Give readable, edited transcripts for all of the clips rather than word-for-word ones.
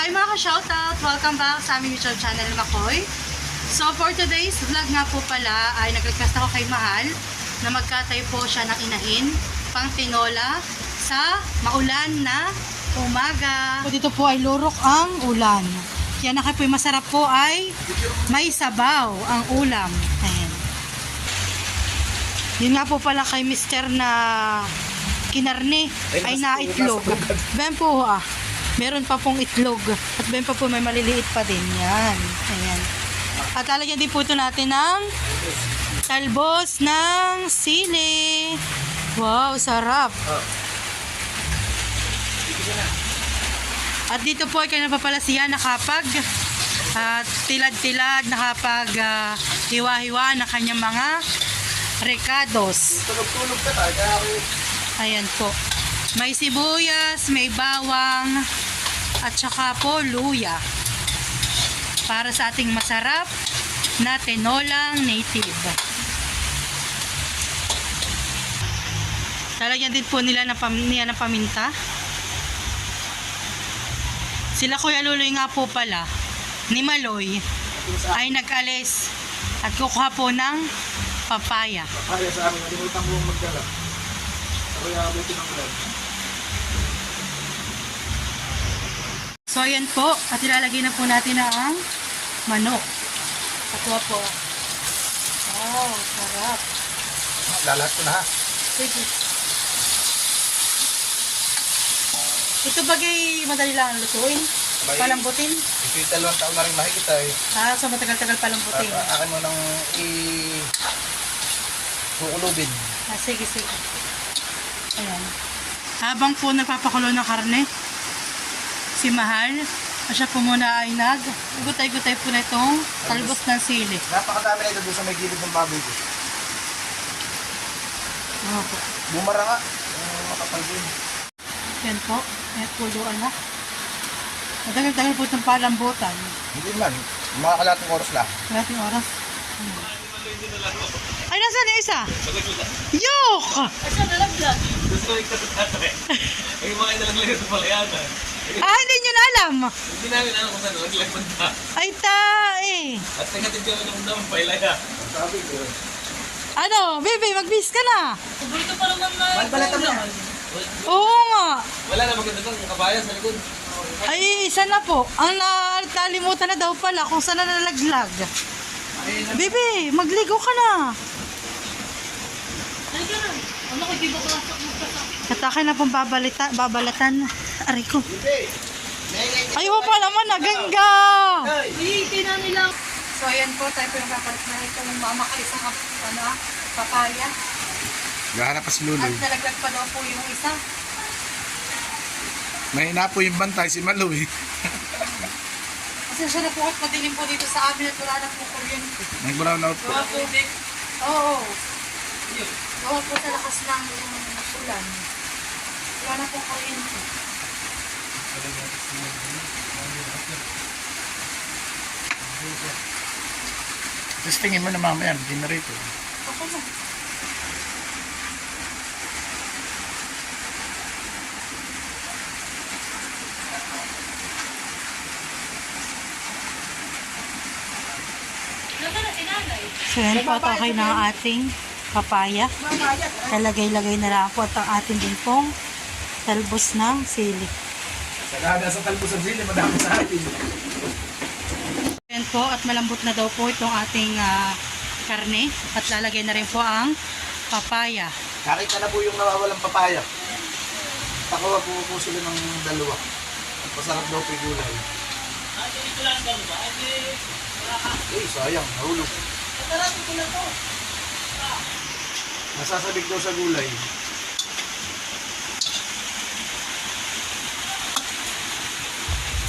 Hi mga ka-shoutout! Welcome back sa aming YouTube channel, Makoy. So for today's vlog nga po pala ay nag-request ako kay Mahal na magkatay po siya ng inahin pang tinola sa maulan na umaga. Dito po ay lurok ang ulan. Kaya na po masarap po ay may sabaw ang ulam. Ayan. Yun nga po pala kay Mr. na kinarne ay naitlog. Ben po meron pa pong itlog. At ben pa po may maliliit pa din. Yan. Ayan. At lalagyan din po ito natin ng talbos ng sili. Wow, sarap. At dito po ay kayo napapalasiyan nakapag tilad-tilad, nakapag hiwa-hiwa ng kanyang mga recados. Tulog-tulog ka tayo. Ayan po. May sibuyas, may bawang, at saka po luya. Para sa ating masarap na tinolang native. Lalagyan din po nila ng paminta. Sila Kuya Luloy nga po pala, ni Maloy, ay nag-alis at kukuha po ng papaya. Papaya sa amin, nalimutan ko magdala. Ako yung abutin ng ulan. So ayan po, at ilalagay na po natin ang manok. Ito po. Oh, sarap. Lalat ko na ha. Sige. Ito bagay madali lang lutuin, palambutin. Ito yung 2 taon na rin mahigit ay. So matagal-tagal palambutin. Akin mo nang kukulubin. Sige. Ayan. Habang po nagpapakulo ng karne, si Mahal, siya po muna ay gutay-gutay po na itong talbos ng sili. Napakadami na ito doon sa may gilid ng baboy ko. Opo. Bumara nga. Makapal din. Yan po. Ayan po doon na. Matagal-tagal po itong palambutan. Hindi man. Mga kalating oras lang. Kalating oras. Ay, nasaan yung isa? Yok! Ay, saan nalaglag? Gusto ko ikatatay. Ay, mga inalaglag sa palayanan. Hindi nyo na alam. Hindi namin alam kung saan nalaglag banda. Ay, tae. At nagatid kami ng undang pailaya. Sabi ko. Ano, baby, mag-bis ka na. Paborito pa naman na. Balbalatan mo yan. Oo nga. Wala na maganda doon. Nakabaya sa likod. Ay, isa na po. Ang nalimutan na daw pala kung saan na nalaglag. Baby, magligo ka na. Ay, ganun. Ano ko, di ba kalasok mo pa sa... Katakin na pong babalatan. Aray ko. Hindi. Ay, pa naman, nagangga. Ay, tina nila. So, ayan po, tayo po yung kapalit na ito ng isang papaya. Gahanap pa si At Luloy. nalaglag pa daw po yung isa. May inapo yung bantay si Maloy. Kasi siya na po at madilim po dito sa amin at wala na po kuryente. Nag-brown out po. Mga tubig. Oo. Gawa po sa lakas ng ulan. Wala na po kuryente. Testingin mo na mamaya. Hindi na rito. Ako na. So yan po at okay na ang ating papaya. Kalagay-lagay na lang po at ang ating din pong talbos ng sili. Sagada sa talbos ng sili, madami sa atin. Yan po at malambot na daw po itong ating karne at lalagay na rin po ang papaya. Nakita na po yung nawawalang papaya. Takuha po sila ng 2. Masarap daw po yung gulay. Eh, sayang. Nahulog. Nasasabik daw sa gulay.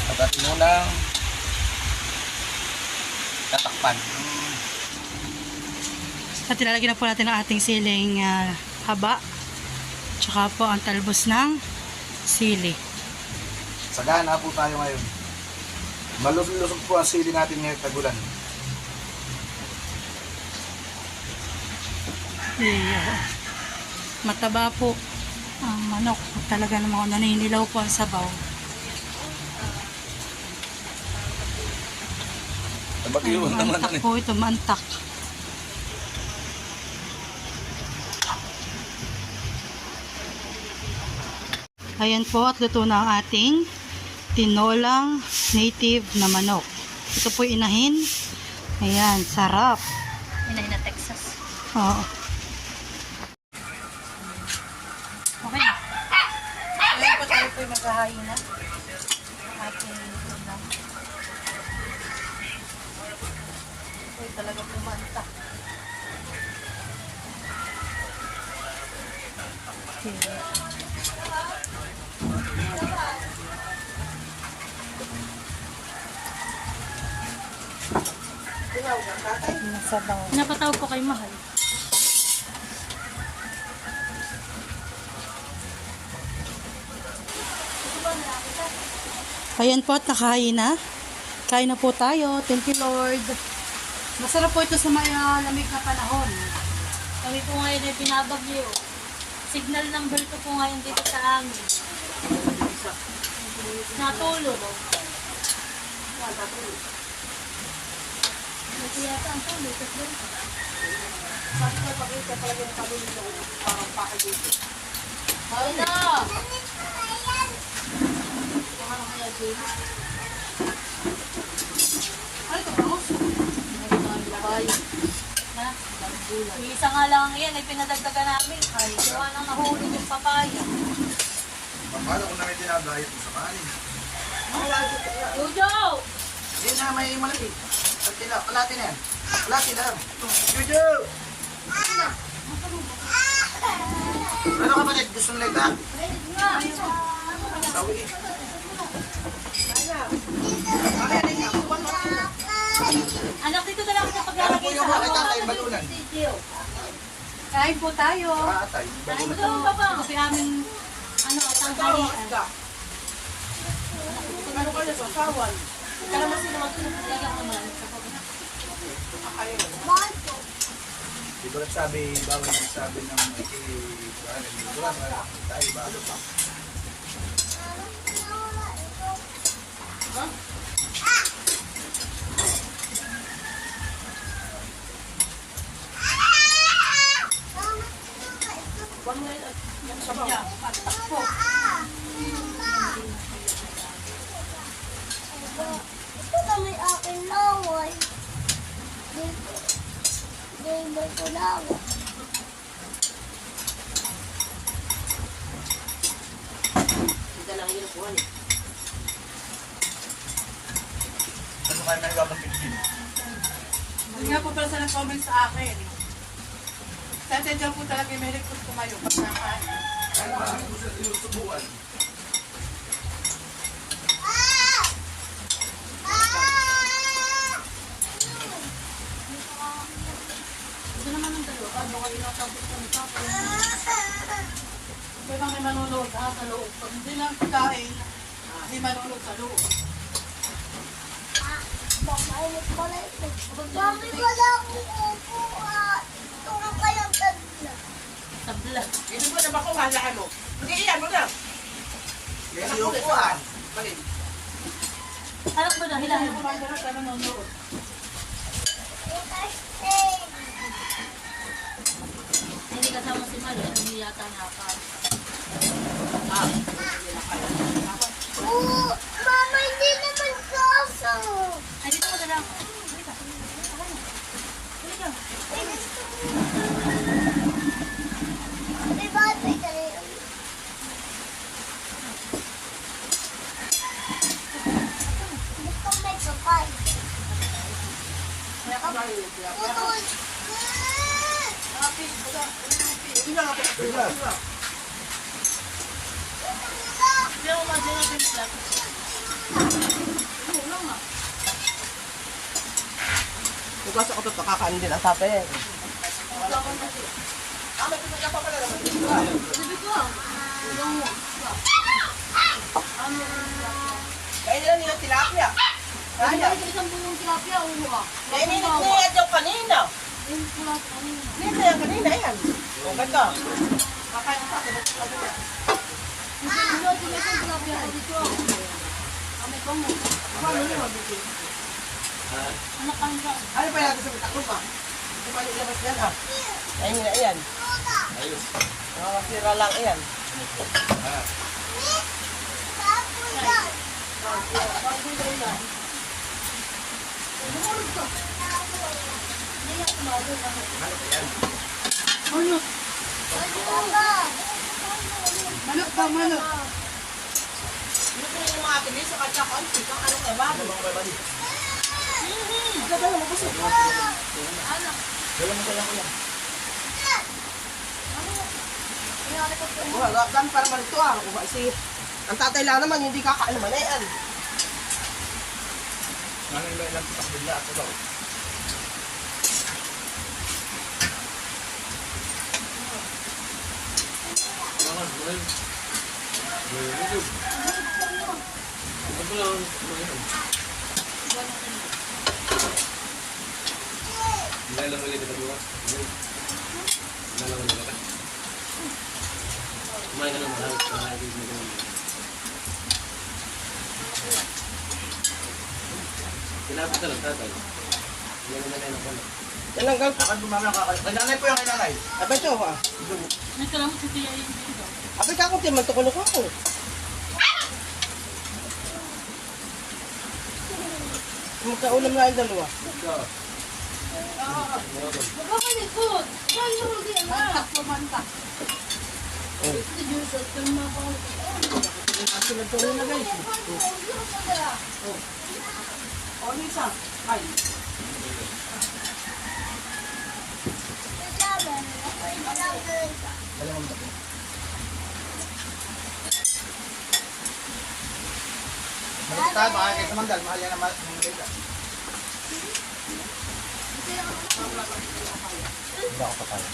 At atin mo lang tatakpan. At ilalagay na po natin ang ating siling haba. Tsaka po ang talbos ng sili. Sagana po tayo ngayon. Malusog po ang sili natin ngayon tagulan. Mataba po ang manok. Talaga namang naninilaw po ang sabaw. Bagyo naman Mantak ano eh. po ito, mantak. Ayan po at luto na ang ating tinolang native na manok. Ito po inahin. Ayan, sarap. Inahin na Texas. Oo. Okay na. Ngayon po tayo po yung maghahain na. Ating ulam. Uy, talaga pumanta. Okay. Nasabaw. Napatawag ko kay Mahal. Ayan po at nakain na. Kain na po tayo. Thank you Lord. Masarap po ito sa may lamig na panahon. Kami po ngayon ay binabagyo. Signal number 2 po ngayon dito sa amin. Natulog. Ito yata ang tulog. Sabi ko pakita talaga ng kabili ng parang package. Ay na! Ano ito, bangus? Na? Yung isa nga lang yan ay pinadagdagan namin. Ay, gawa nang nahulog yung papaya. Paano kung namin dinadayat mo sa kanin? Jojo! Hindi na may malaki. Palati na yan. Palati lang. Juju! Ano kapatid? Gusto mo like that? Sawi. Anak, dito na lang ako Ano po paglalagay yung sa mga tatay balunan? Kain po tayo. Atay. Ay, ito pa ba? Kasi aming Tanghalian. ano ka na sa sawan? Kalamansi naman ito. Lagyan ko naman. Di ba nagsabi, bawal nagsabi ng tayo balo pa. Ito na may akin laway. Gamer ko laway. Ano kayo may gabang Pilipino? Hindi nga po pala sa nag-comment sa akin. Kasi dyan po talaga may record kumayo pag nakain. Ano ba? Gusto sinusubuan. Ito naman ang dalawa. Baka inatapos ko ng papa. Kaya bang may manunod sa loob. Pag hindi lang pagkain, hindi manunod sa loob. Bakit pala ito? Bakit wala akong upuan? Ito nga kayang tagla. Tabla. Hindi mo na ba kung halahan mo? Hindi, iyan mo na. Yan yung upuan. Anak mo na, hilahin mo. Kumain ka na tayo manunod. Interesting. Hindi kasama si Malo. Hindi yata nakakain. Mama, hindi naman kaso. Ay, dito ko na lang. Halika. Halika. May batay ka rin. Gusto ko may kapay. Putol. Hindi ako madyan natin yung flat. Bukas ako ito, kakain din ang tatay. Kaya nila nila tilapia. Kaya. Isang buong tilapia, uwa. Kaya niya daw kanina. Nila yan kanina yan. O, ganda. Ano kang ba? Ano pa natin sa takbo pa? Ano pa yung labas yan ah? Ayun na yan. Ayos. Nakakasira lang yan. Manok. Manok ba, manok? Ano pa yung mga atin sa kanya konti kung ano kaya ba? Ano bang may bali? Ganda mo kasi. Dala mo kaya kuya. Wala, dan para man ito ah. Kasi ang tatay lang naman hindi kakaano man yan. Ano yung ilang pitas bigla ako daw. Naman, buhay. YouTube. Ito ko lang. Hindi lang ulit ito bukas. Hindi lang ulit ito. Kumain ka ng mahal. Kumain ka ng mahal. Tinapos na lang tatay. Hindi naman na yung Yan lang gang. Akan bumama ka. Kay nanay po yung kay nanay. Abay ito ah. May kalamot si Tia yung dito. Abay ka ako timan to kuno ko. Magkaulam na yung dalawa. Magkakalikod. Saan mo hindi alam? Mantak. Kasi nagtuloy na guys. O, ano isa? Ay. Dala mo tapos. Balik tayo, baka kayo sa mandal. Mahal yan ang mga Hindi ako papaya.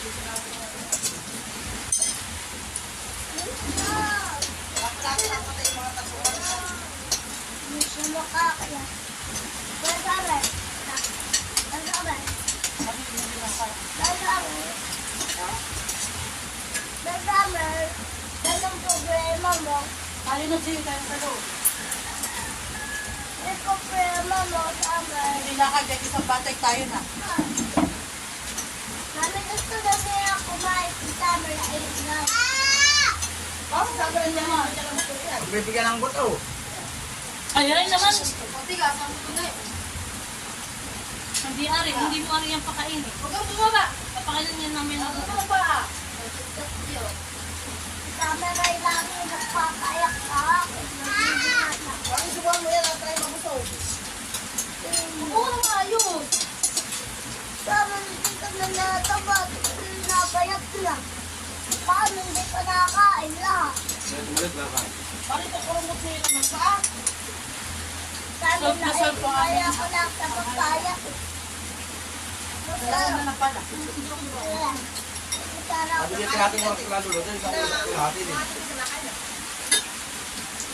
Problema mo. Tayo na siya tayo sa loob. May problema mo sa amin. Hindi nakagay isang batay tayo na. Mami, gusto na niya kumain sa summer na 8 na. Bakit sabi rin niya mga? Bibigyan ng buto. Ay, rin naman. Matigas ang tunay. Hindi ari, hindi mo ari yung pakain eh. Huwag kang bumaba. Papakainin niya namin ang bumaba. Summer ay lagi nagpapayak ka. Bakit subuhan mo yan at try mabusog? Oo nga yun. Summer, hindi ka na natabat. Napayat lang. Paano hindi ka nakakain lahat? Tumulit na ka. Bakit ito kurumot siya naman pa? Sabi Solve na na solve po kaya ko lang sa papayak. Wala na pala. Mabigyan natin yung mga lalo. Ito isang kalahati din.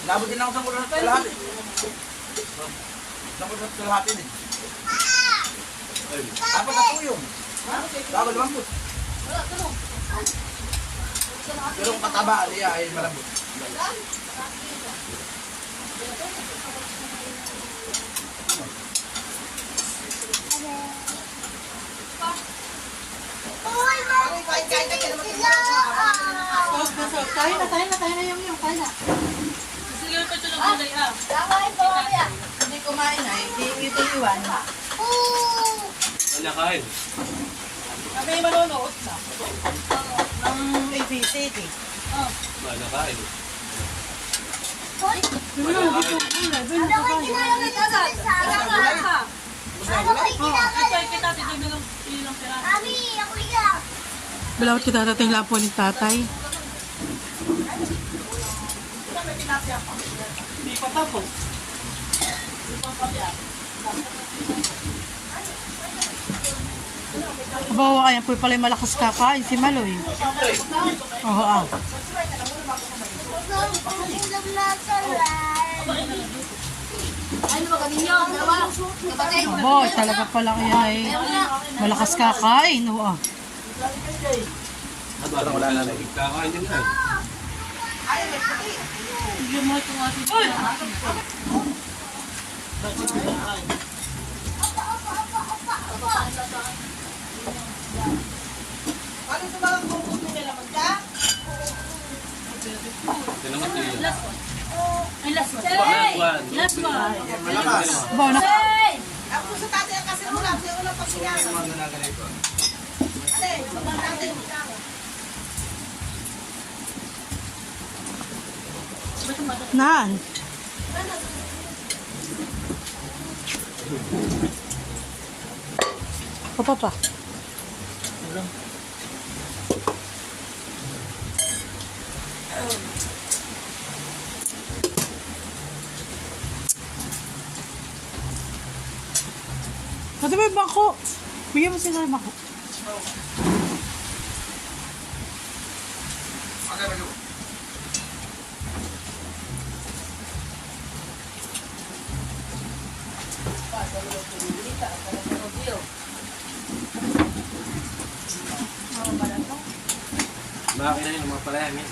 Nabot din ako sa mula sa kalahati. Sa mula sa kalahati din. Apat na po yung. Bawal mambot. Pero kung kataba, niya ay malambot. Uy, mami, Kain ka naman sila. Solve na solve. Tayo na yung tayo na. Sige, pa ito ng gulay ah. Kakain ko mamaya. Hindi kumain ay, ito iwan. Oo. Wala kain. Kami manonood na. Ng ABCD. Wala kain. Hoy, Wala kain. ano kayo ginagawa agad? Ano kayo Ito ginagawa? ay kita, ito lang ilang pera. Mami, ako yan. Balawat kita dating lang po ni tatay. Hindi pa tapos. Bawa kaya po pala yung malakas kakain si Maloy. Oo ah. Ulam na sa Abo, talaga pala kaya ay malakas kakain. Oo ah. Wala na lang. Kakain din na. Bigyan mo itong ating Ano sa mga kumput nila magka? Ito naman yun. Last one. Ay, last one. Buwan. Last one. Malakas. Bawa na. Ako sa tatay ang kasi ulam, siya ulam pag siya. Yung mga ganaganito. Alay, mga tatay yung ulam. Nan. Papa pa. Kasi may bangko. Bigyan mo sila ng bangko. Makakita yun, mga palayan yan.